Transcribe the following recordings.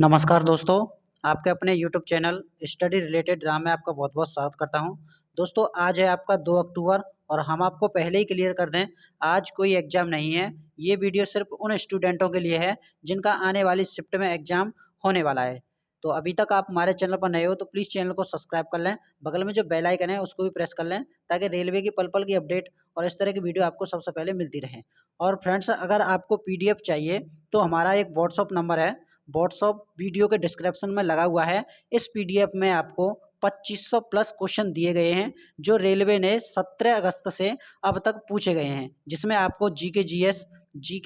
नमस्कार दोस्तों, आपके अपने YouTube channel study related drama में आपका बहुत-बहुत स्वागत करता हूं। दोस्तों, आज है आपका 2 अक्टूबर और हम आपको पहले ही क्लियर कर दें, आज कोई एग्ज़ाम नहीं है। ये वीडियो सिर्फ़ उन स्टूडेंटों के लिए है, जिनका आने वाली शिफ्ट में एग्ज़ाम होने वाला है। तो अभी तक आप हमारे चैनल पर नए हो तो प्लीज़ चैनल को सब्सक्राइब कर लें। बगल में जो बेल आइकन है उसको भी प्रेस कर लें, ताकि रेलवे की पल-पल की अपडेट और इस तरह की वीडियो आपको सबसे पहले मिलती रहे। और फ्रेंड्स, अगर आपको पीडीएफ चाहिए तो हमारा एक व्हाट्सएप नंबर है, व्हाट्सएप वीडियो के डिस्क्रिप्शन में लगा हुआ है। इस पीडीएफ में आपको 2500 प्लस क्वेश्चन दिए गए हैं, जो रेलवे ने 17 अगस्त से अब तक पूछे गए हैं, जिसमें आपको GK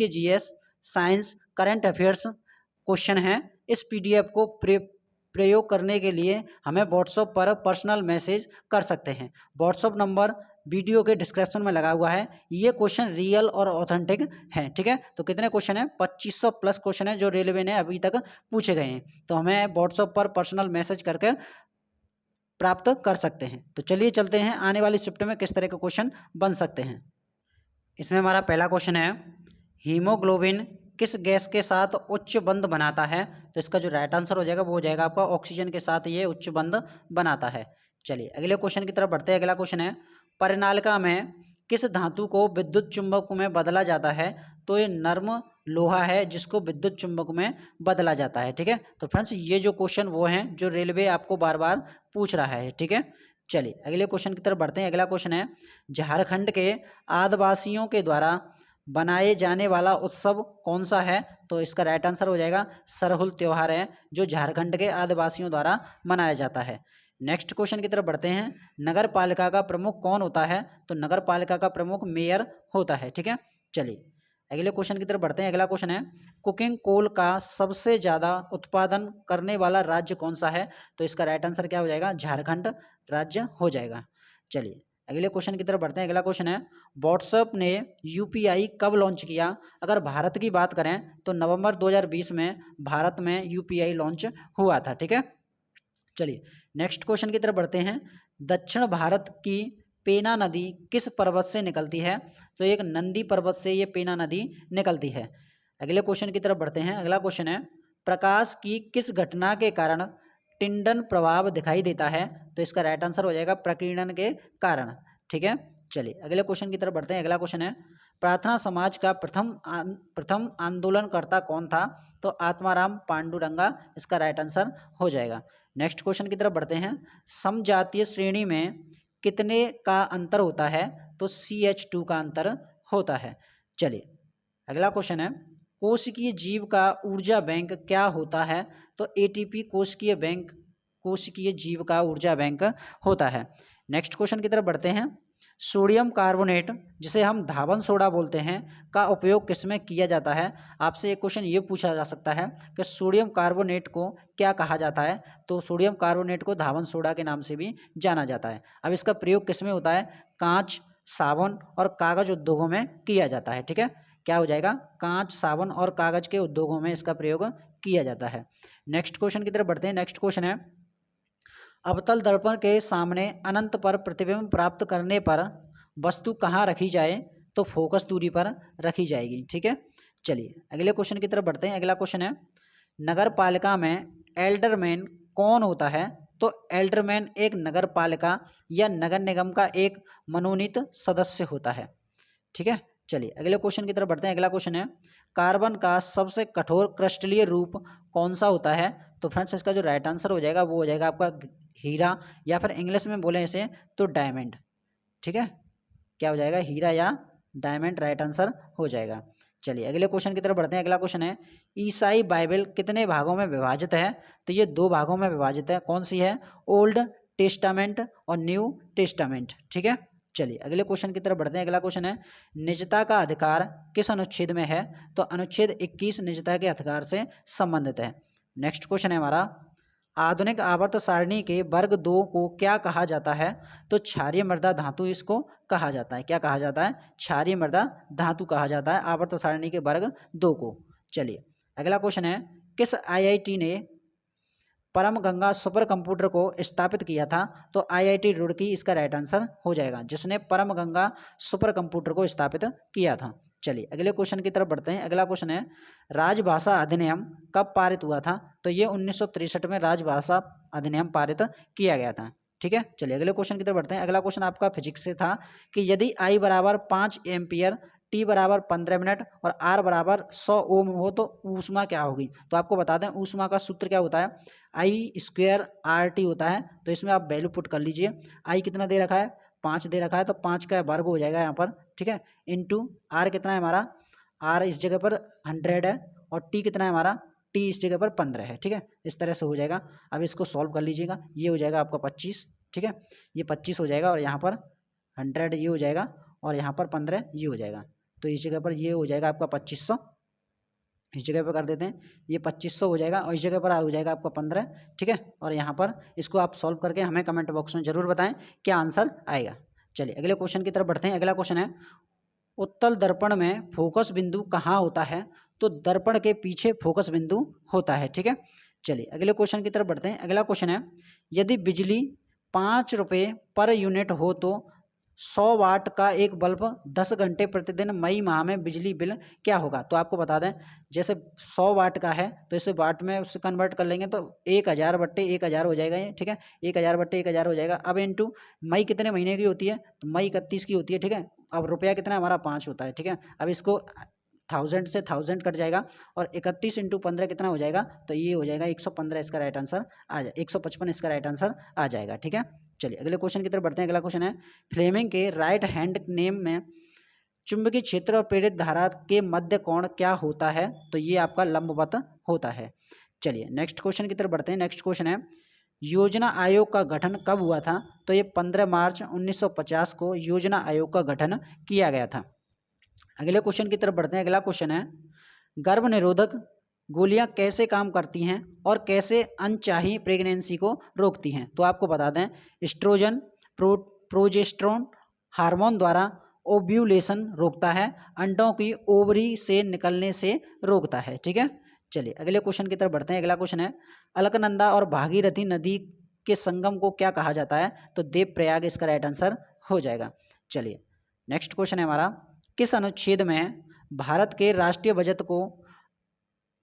GS, science, current affairs question हैं। इस पीडीएफ को प्रयोग करने के लिए हमें व्हाट्सएप पर पर्सनल मैसेज कर सकते हैं। व्हाट्सएप नंबर वीडियो के डिस्क्रिप्शन में लगा हुआ है। ये क्वेश्चन रियल और ऑथेंटिक हैं, ठीक है। तो कितने क्वेश्चन हैं? 2500 प्लस क्वेश्चन है जो रेलवे ने अभी तक पूछे गए हैं। तो हमें व्हाट्सएप पर पर्सनल मैसेज करके प्राप्त कर सकते हैं। तो चलिए चलते हैं आने वाली शिफ्ट में किस तरह के क्वेश्चन बन सकते हैं। इसमें हमारा पहला क्वेश्चन है, हीमोग्लोबिन किस गैस के साथ उच्च बंध बनाता है? तो इसका जो राइट आंसर हो जाएगा वो हो जाएगा आपका ऑक्सीजन के साथ ये उच्च बंध बनाता है। चलिए अगले क्वेश्चन की तरफ बढ़ते हैं। अगला क्वेश्चन है, परिनालिका में किस धातु को विद्युत चुंबक में बदला जाता है? तो ये नर्म लोहा है जिसको विद्युत चुंबक में बदला जाता है, ठीक है। तो फ्रेंड्स, ये जो क्वेश्चन वो हैं जो रेलवे आपको बार बार पूछ रहा है, ठीक है। चलिए अगले क्वेश्चन की तरफ बढ़ते हैं। अगला क्वेश्चन है, झारखंड के आदिवासियों के द्वारा बनाए जाने वाला उत्सव कौन सा है? तो इसका राइट आंसर हो जाएगा सरहुल त्योहार है, जो झारखंड के आदिवासियों द्वारा मनाया जाता है। नेक्स्ट क्वेश्चन की तरफ बढ़ते हैं। नगर पालिका का प्रमुख कौन होता है? तो नगर पालिका का प्रमुख मेयर होता है, ठीक है। चलिए अगले क्वेश्चन की तरफ बढ़ते हैं। अगला क्वेश्चन है, कुकिंग कोल का सबसे ज़्यादा उत्पादन करने वाला राज्य कौन सा है? तो इसका राइट आंसर क्या हो जाएगा? झारखंड राज्य हो जाएगा। चलिए अगले क्वेश्चन की तरफ बढ़ते हैं। अगला क्वेश्चन है, व्हाट्सएप ने यूपीआई कब लॉन्च किया? अगर भारत की बात करें तो नवंबर 2020 में भारत में यूपीआई लॉन्च हुआ था, ठीक है। चलिए नेक्स्ट क्वेश्चन की तरफ बढ़ते हैं। दक्षिण भारत की पेना नदी किस पर्वत से निकलती है? तो एक नंदी पर्वत से ये पेना नदी निकलती है। अगले क्वेश्चन की तरफ बढ़ते हैं। अगला क्वेश्चन है, प्रकाश की किस घटना के कारण टिंडन प्रभाव दिखाई देता है? तो इसका राइट आंसर हो जाएगा प्रकीर्णन के कारण, ठीक है। चलिए अगले क्वेश्चन की तरफ बढ़ते हैं। अगला क्वेश्चन है, प्रार्थना समाज का प्रथम आंदोलनकर्ता कौन था? तो आत्माराम पांडुरंगा इसका राइट आंसर हो जाएगा। नेक्स्ट क्वेश्चन की तरफ बढ़ते हैं। समजातीय श्रेणी में कितने का अंतर होता है? तो CH2 का अंतर होता है। चलिए अगला क्वेश्चन है, कोशिकीय जीव का ऊर्जा बैंक क्या होता है? तो ATP कोशिकीय जीव का ऊर्जा बैंक होता है। नेक्स्ट क्वेश्चन की तरफ बढ़ते हैं। सोडियम कार्बोनेट, जिसे हम धावन सोडा बोलते हैं, का उपयोग किसमें किया जाता है? आपसे एक क्वेश्चन ये पूछा जा सकता है कि सोडियम कार्बोनेट को क्या कहा जाता है? तो सोडियम कार्बोनेट को धावन सोडा के नाम से भी जाना जाता है। अब इसका प्रयोग किसमें होता है? कांच, साबुन और कागज उद्योगों में किया जाता है, ठीक है। क्या हो जाएगा? कांच, साबुन और कागज के उद्योगों में इसका प्रयोग किया जाता है। नेक्स्ट क्वेश्चन की तरफ बढ़ते हैं। नेक्स्ट क्वेश्चन है, अवतल दर्पण के सामने अनंत पर प्रतिबिंब प्राप्त करने पर वस्तु कहाँ रखी जाए? तो फोकस दूरी पर रखी जाएगी, ठीक है। चलिए अगले क्वेश्चन की तरफ बढ़ते हैं। अगला क्वेश्चन है, नगर पालिका में एल्डरमैन कौन होता है? तो एल्डरमैन एक नगर पालिका या नगर निगम का एक मनोनीत सदस्य होता है, ठीक है। चलिए अगले क्वेश्चन की तरफ बढ़ते हैं। अगला क्वेश्चन है, कार्बन का सबसे कठोर क्रिस्टलीय रूप कौन सा होता है? तो फ्रेंड्स, इसका जो राइट आंसर हो जाएगा वो हो जाएगा आपका हीरा, या फिर इंग्लिश में बोले इसे तो डायमंड, ठीक है। क्या हो जाएगा? हीरा या डायमंड राइट आंसर हो जाएगा। चलिए अगले क्वेश्चन की तरफ बढ़ते हैं। अगला क्वेश्चन है, ईसाई बाइबल कितने भागों में विभाजित है? तो ये 2 भागों में विभाजित है। कौन सी है? ओल्ड टेस्टामेंट और न्यू टेस्टामेंट, ठीक है। चलिए अगले क्वेश्चन की तरफ बढ़ते हैं। अगला क्वेश्चन है, निजता का अधिकार किस अनुच्छेद में है? तो अनुच्छेद 21 निजता के अधिकार से संबंधित है। नेक्स्ट क्वेश्चन है हमारा, आधुनिक आवर्त सारणी के वर्ग 2 को क्या कहा जाता है? तो क्षारीय मृदा धातु इसको कहा जाता है। क्या कहा जाता है? क्षारीय मृदा धातु कहा जाता है आवर्त सारणी के वर्ग 2 को। चलिए अगला क्वेश्चन है, किस IIT ने परम गंगा सुपर कंप्यूटर को स्थापित किया था? तो IIT रुड़की इसका राइट आंसर हो जाएगा, जिसने परम गंगा सुपर कंप्यूटर को स्थापित किया था। चलिए अगले क्वेश्चन की तरफ बढ़ते हैं। अगला क्वेश्चन है राजभाषा अधिनियम कब पारित हुआ था? तो ये 1963 में राजभाषा अधिनियम पारित किया गया था। ठीक है, चलिए अगले क्वेश्चन की तरफ बढ़ते हैं। अगला क्वेश्चन आपका फिजिक्स से था कि यदि I बराबर 5 एम्पियर, T बराबर 15 मिनट और R बराबर 100 ओम हो तो ऊष्मा क्या होगी? तो आपको बता दें ऊष्मा का सूत्र क्या होता है, I² RT होता है। तो इसमें आप वैल्यू पुट कर लीजिए। I कितना दे रखा है, 5 दे रखा है, तो 5 का वर्ग हो जाएगा यहाँ पर। ठीक है, इंटू R कितना है हमारा, R इस जगह पर 100 है और T कितना है हमारा, T इस जगह पर 15 है। ठीक है, इस तरह से हो जाएगा। अब इसको सॉल्व कर लीजिएगा, ये हो जाएगा आपका 25। ठीक है, ये 25 हो जाएगा और यहाँ पर 100 ये हो जाएगा और यहाँ पर 15 ये हो जाएगा। तो इस जगह पर ये हो जाएगा आपका 2500, इस जगह पर कर देते हैं, ये 2500 हो जाएगा और इस जगह पर हो जाएगा आपका 15। ठीक है, और यहाँ पर इसको आप सॉल्व करके हमें कमेंट बॉक्स में जरूर बताएं क्या आंसर आएगा। चलिए अगले क्वेश्चन की तरफ बढ़ते हैं। अगला क्वेश्चन है उत्तल दर्पण में फोकस बिंदु कहाँ होता है? तो दर्पण के पीछे फोकस बिंदु होता है। ठीक है, चलिए अगले क्वेश्चन की तरफ बढ़ते हैं। अगला क्वेश्चन है यदि बिजली 5 रुपये पर यूनिट हो तो 100 वाट का एक बल्ब 10 घंटे प्रतिदिन मई माह में बिजली बिल क्या होगा? तो आपको बता दें जैसे 100 वाट का है तो इसे वाट में उससे कन्वर्ट कर लेंगे तो 1000 बट्टे 1000 हो जाएगा ये। ठीक है, 1000 बट्टे 1000 हो जाएगा। अब इंटू मई कितने महीने की होती है? तो मई 31 की होती है। ठीक है, अब रुपया कितना हमारा 5 होता है। ठीक है, अब इसको 1000 से 1000 कट जाएगा और 31 इंटू 15 कितना हो जाएगा? तो ये हो जाएगा 115 इसका राइट आंसर आ जाए, 155 इसका राइट आंसर आ जाएगा। ठीक है, चलिए अगले क्वेश्चन की तरफ बढ़ते हैं। अगला क्वेश्चन है फ्लेमिंग के राइट हैंड नेम में चुंबकीय क्षेत्र और प्रेरित धारा के मध्य कोण क्या होता है? तो ये आपका लंबवत होता है। चलिए नेक्स्ट क्वेश्चन की तरफ बढ़ते हैं। नेक्स्ट क्वेश्चन है योजना आयोग का गठन कब हुआ था? तो ये 15 मार्च 1950 को योजना आयोग का गठन किया गया था। अगले क्वेश्चन की तरफ बढ़ते हैं। अगला क्वेश्चन है गर्भ निरोधक गोलियां कैसे काम करती हैं और कैसे अनचाही प्रेगनेंसी को रोकती हैं? तो आपको बता दें एस्ट्रोजन प्रोजेस्टेरोन हार्मोन द्वारा ओव्यूलेशन रोकता है, अंडों की ओवरी से निकलने से रोकता है। ठीक है, चलिए अगले क्वेश्चन की तरफ बढ़ते हैं। अगला क्वेश्चन है अलकनंदा और भागीरथी नदी के संगम को क्या कहा जाता है? तो देवप्रयाग इसका राइट आंसर हो जाएगा। चलिए नेक्स्ट क्वेश्चन है हमारा किस अनुच्छेद में भारत के राष्ट्रीय बजट को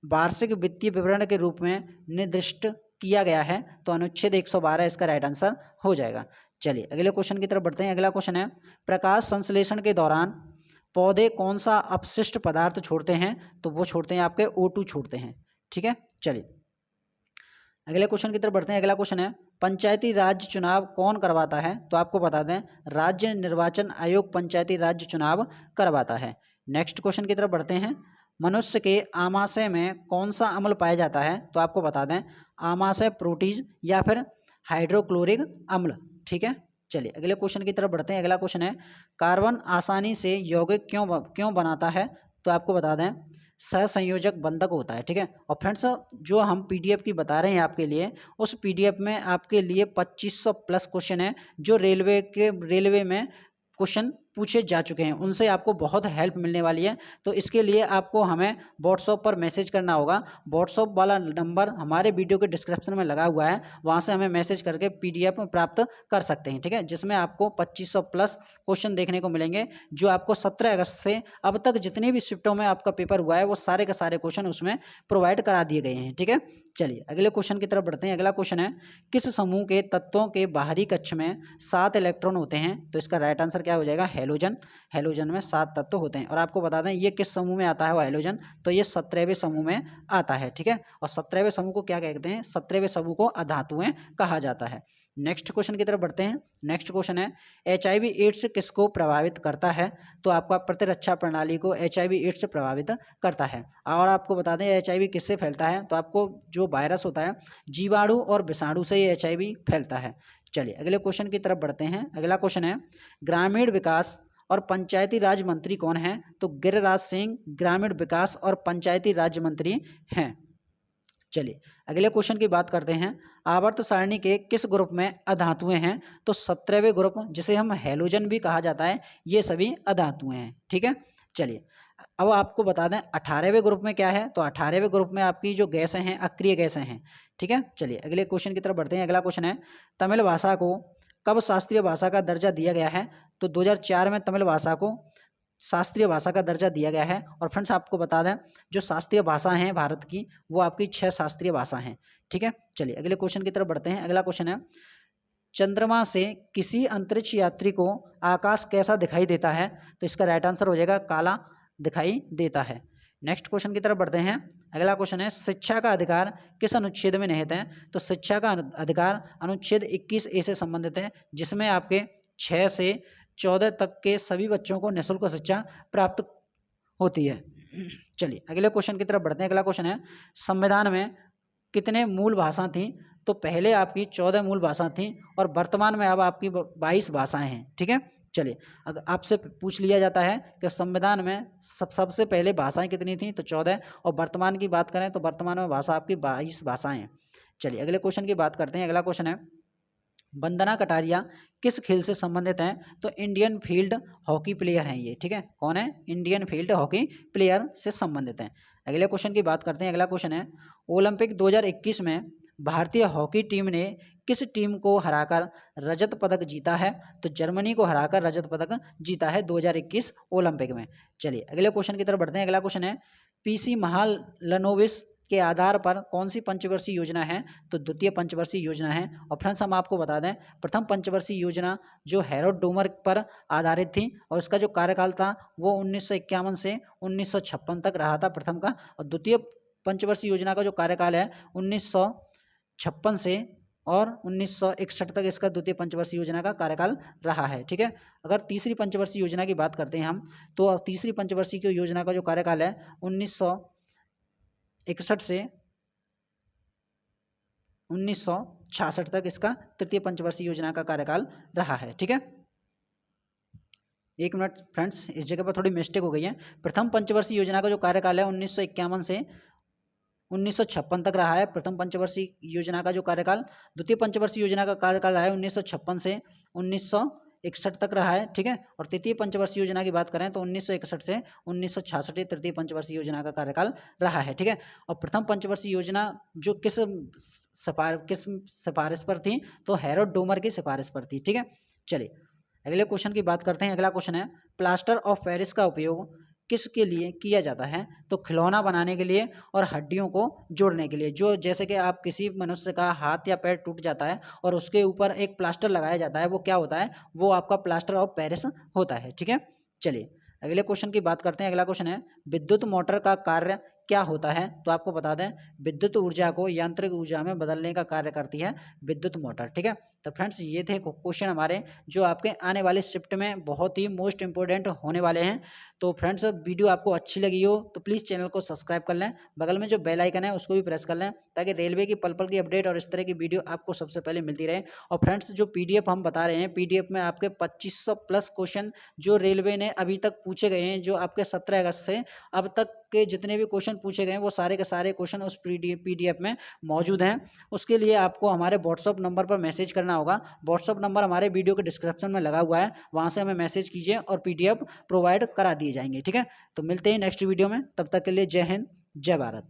वार्षिक वित्तीय विवरण के रूप में निर्दिष्ट किया गया है? तो अनुच्छेद 112 इसका राइट आंसर हो जाएगा। चलिए अगले क्वेश्चन की तरफ बढ़ते हैं। अगला क्वेश्चन है प्रकाश संश्लेषण के दौरान पौधे कौन सा अपशिष्ट पदार्थ छोड़ते हैं? तो वो छोड़ते हैं आपके O2 छोड़ते हैं। ठीक है, चलिए अगले क्वेश्चन की तरफ बढ़ते हैं। अगला क्वेश्चन है पंचायती राज चुनाव कौन करवाता है? तो आपको बता दें राज्य निर्वाचन आयोग पंचायती राज चुनाव करवाता है। नेक्स्ट क्वेश्चन की तरफ बढ़ते हैं मनुष्य के आमाशय में कौन सा अम्ल पाया जाता है? तो आपको बता दें आमाशय प्रोटीज या फिर हाइड्रोक्लोरिक अम्ल। ठीक है, चलिए अगले क्वेश्चन की तरफ बढ़ते हैं। अगला क्वेश्चन है कार्बन आसानी से यौगिक क्यों बनाता है? तो आपको बता दें सहसंयोजक बंधक होता है। ठीक है, और फ्रेंड्स जो हम पीडीएफ की बता रहे हैं आपके लिए उस पीडीएफ में आपके लिए 2500 प्लस क्वेश्चन है जो रेलवे में क्वेश्चन पूछे जा चुके हैं, उनसे आपको बहुत हेल्प मिलने वाली है। तो इसके लिए आपको हमें व्हाट्सएप पर मैसेज करना होगा। व्हाट्सएप वाला नंबर हमारे वीडियो के डिस्क्रिप्शन में लगा हुआ है, वहाँ से हमें मैसेज करके पीडीएफ प्राप्त कर सकते हैं। ठीक है, जिसमें आपको 2500 प्लस क्वेश्चन देखने को मिलेंगे जो आपको 17 अगस्त से अब तक जितनी भी शिफ्टों में आपका पेपर हुआ है वो सारे के सारे क्वेश्चन उसमें प्रोवाइड करा दिए गए हैं। ठीक है, चलिए अगले क्वेश्चन की तरफ बढ़ते हैं। अगला क्वेश्चन है किस समूह के तत्वों के बाहरी कक्ष में 7 इलेक्ट्रॉन होते हैं? तो इसका राइट आंसर क्या हो जाएगा? हैलोजन। हैलोजन में 7 तत्व होते हैं। और आपको बता दें ये किस समूह में आता है वो हैलोजन? तो ये 17वें समूह में आता है। ठीक है, और 17वें समूह को क्या कहते हैं? 17वें समूह को अधातुएं कहा जाता है। नेक्स्ट क्वेश्चन की तरफ बढ़ते हैं। नेक्स्ट क्वेश्चन है HIV एड्स किसको प्रभावित करता है? तो आपका प्रतिरक्षा प्रणाली को HIV एड्स प्रभावित करता है। और आपको बता दें HIV किससे फैलता है? तो आपको जो वायरस होता है जीवाणु और विषाणु से ये HIV फैलता है। चलिए अगले क्वेश्चन की तरफ बढ़ते हैं। अगला क्वेश्चन है ग्रामीण विकास और पंचायती राज मंत्री कौन है? तो गिरिराज सिंह ग्रामीण विकास और पंचायती राज मंत्री हैं। चलिए अगले क्वेश्चन की बात करते हैं आवर्त सारणी के किस ग्रुप में अधातुएं हैं? तो 17वें ग्रुप जिसे हम हैलोजन भी कहा जाता है ये सभी अधातुएं हैं। ठीक है, चलिए अब आपको बता दें 18वें ग्रुप में क्या है? तो 18वें ग्रुप में आपकी जो गैसें हैं अक्रिय गैसें हैं। ठीक है, चलिए अगले क्वेश्चन की तरफ बढ़ते हैं। अगला क्वेश्चन है तमिल भाषा को कब शास्त्रीय भाषा का दर्जा दिया गया है? तो 2004 में तमिल भाषा को शास्त्रीय भाषा का दर्जा दिया गया है। और फ्रेंड्स आपको बता दें जो शास्त्रीय भाषा हैं भारत की वो आपकी 6 शास्त्रीय भाषा हैं। ठीक है, चलिए अगले क्वेश्चन की तरफ बढ़ते हैं। अगला क्वेश्चन है चंद्रमा से किसी अंतरिक्ष यात्री को आकाश कैसा दिखाई देता है? तो इसका राइट आंसर हो जाएगा काला दिखाई देता है। नेक्स्ट क्वेश्चन की तरफ बढ़ते हैं। अगला क्वेश्चन है शिक्षा का अधिकार किस अनुच्छेद में निहित है? तो शिक्षा का अधिकार अनुच्छेद 21A से संबंधित है, जिसमें आपके 6 से 14 तक के सभी बच्चों को निःशुल्क शिक्षा प्राप्त होती है। चलिए अगले क्वेश्चन की तरफ बढ़ते हैं। अगला क्वेश्चन है संविधान में कितने मूल भाषा थी? तो पहले आपकी 14 मूल भाषा थी और वर्तमान में अब आपकी 22 भाषाएं हैं। ठीक है, चलिए अगर आपसे पूछ लिया जाता है कि संविधान में सबसे पहले भाषाएं कितनी थी? तो 14, और वर्तमान की बात करें तो वर्तमान में भाषा आपकी 22 भाषाएं हैं। चलिए अगले क्वेश्चन की बात करते हैं। अगला क्वेश्चन है वंदना कटारिया किस खेल से संबंधित हैं? तो इंडियन फील्ड हॉकी प्लेयर हैं ये। ठीक है, कौन है? इंडियन फील्ड हॉकी प्लेयर से संबंधित हैं। अगले क्वेश्चन की बात करते हैं। अगला क्वेश्चन है ओलंपिक 2021 में भारतीय हॉकी टीम ने किस टीम को हराकर रजत पदक जीता है? तो जर्मनी को हराकर रजत पदक जीता है 2021 ओलंपिक में। चलिए अगले क्वेश्चन की तरफ बढ़ते हैं। अगला क्वेश्चन है पीसी महालनोबिस के आधार पर कौन सी पंचवर्षीय योजना है? तो द्वितीय पंचवर्षीय योजना है। और फ्रेंड्स हम आपको बता दें प्रथम पंचवर्षीय योजना जो हैरोल्ड डोमर पर आधारित थी और उसका जो कार्यकाल था वो 1951 से 1956 तक रहा था प्रथम का, और द्वितीय पंचवर्षीय योजना का जो कार्यकाल है 1956 से और 1961 तक इसका द्वितीय पंचवर्षीय योजना का कार्यकाल रहा है। ठीक है, अगर तीसरी पंचवर्षीय योजना की बात करते हैं हम, तो तीसरी पंचवर्षीय की योजना का जो कार्यकाल है 1961 से 1966 तक इसका तृतीय पंचवर्षीय योजना का कार्यकाल रहा है। ठीक है, एक मिनट फ्रेंड्स, इस जगह पर थोड़ी मिस्टेक हो गई है। प्रथम पंचवर्षीय योजना का जो कार्यकाल है 1951 से 1956 तक रहा है प्रथम पंचवर्षीय योजना का जो कार्यकाल। द्वितीय पंचवर्षीय योजना का कार्यकाल रहा है 1956 से 1961 तक रहा है। ठीक है, और तृतीय पंचवर्षीय योजना की बात करें तो 1961 से 1966 तृतीय पंचवर्षीय योजना का कार्यकाल रहा है। ठीक है, और प्रथम पंचवर्षीय योजना जो किस सिफारिश पर थी? तो हैरोल्ड डोमर की सिफारिश पर थी। ठीक है, चलिए अगले क्वेश्चन की बात करते हैं। अगला क्वेश्चन है प्लास्टर ऑफ पेरिस का उपयोग किसके लिए किया जाता है? तो खिलौना बनाने के लिए और हड्डियों को जोड़ने के लिए। जो जैसे कि आप किसी मनुष्य का हाथ या पैर टूट जाता है और उसके ऊपर एक प्लास्टर लगाया जाता है, वो क्या होता है? वो आपका प्लास्टर ऑफ पेरिस होता है। ठीक है, चलिए अगले क्वेश्चन की बात करते हैं। अगला क्वेश्चन है विद्युत मोटर का कार्य क्या होता है? तो आपको बता दें विद्युत ऊर्जा को यांत्रिक ऊर्जा में बदलने का कार्य करती है विद्युत मोटर। ठीक है, तो फ्रेंड्स ये थे क्वेश्चन हमारे जो आपके आने वाले शिफ्ट में बहुत ही मोस्ट इंपॉर्टेंट होने वाले हैं। तो फ्रेंड्स वीडियो आपको अच्छी लगी हो तो प्लीज़ चैनल को सब्सक्राइब कर लें, बगल में जो बेल आइकन है उसको भी प्रेस कर लें ताकि रेलवे की पल पल की अपडेट और इस तरह की वीडियो आपको सबसे पहले मिलती रहे। और फ्रेंड्स जो PDF हम बता रहे हैं, PDF में आपके 2500 प्लस क्वेश्चन जो रेलवे ने अभी तक पूछे गए हैं, जो आपके 17 अगस्त से अब तक के जितने भी क्वेश्चन पूछे गए हैं वो सारे के सारे क्वेश्चन उस PDF में मौजूद हैं। उसके लिए आपको हमारे व्हाट्सअप नंबर पर मैसेज करना होगा। व्हाट्सअप नंबर हमारे वीडियो के डिस्क्रिप्शन में लगा हुआ है, वहाँ से हमें मैसेज कीजिए और PDF प्रोवाइड करा दिए जाएंगे। ठीक है, तो मिलते हैं नेक्स्ट वीडियो में, तब तक के लिए जय हिंद जय भारत।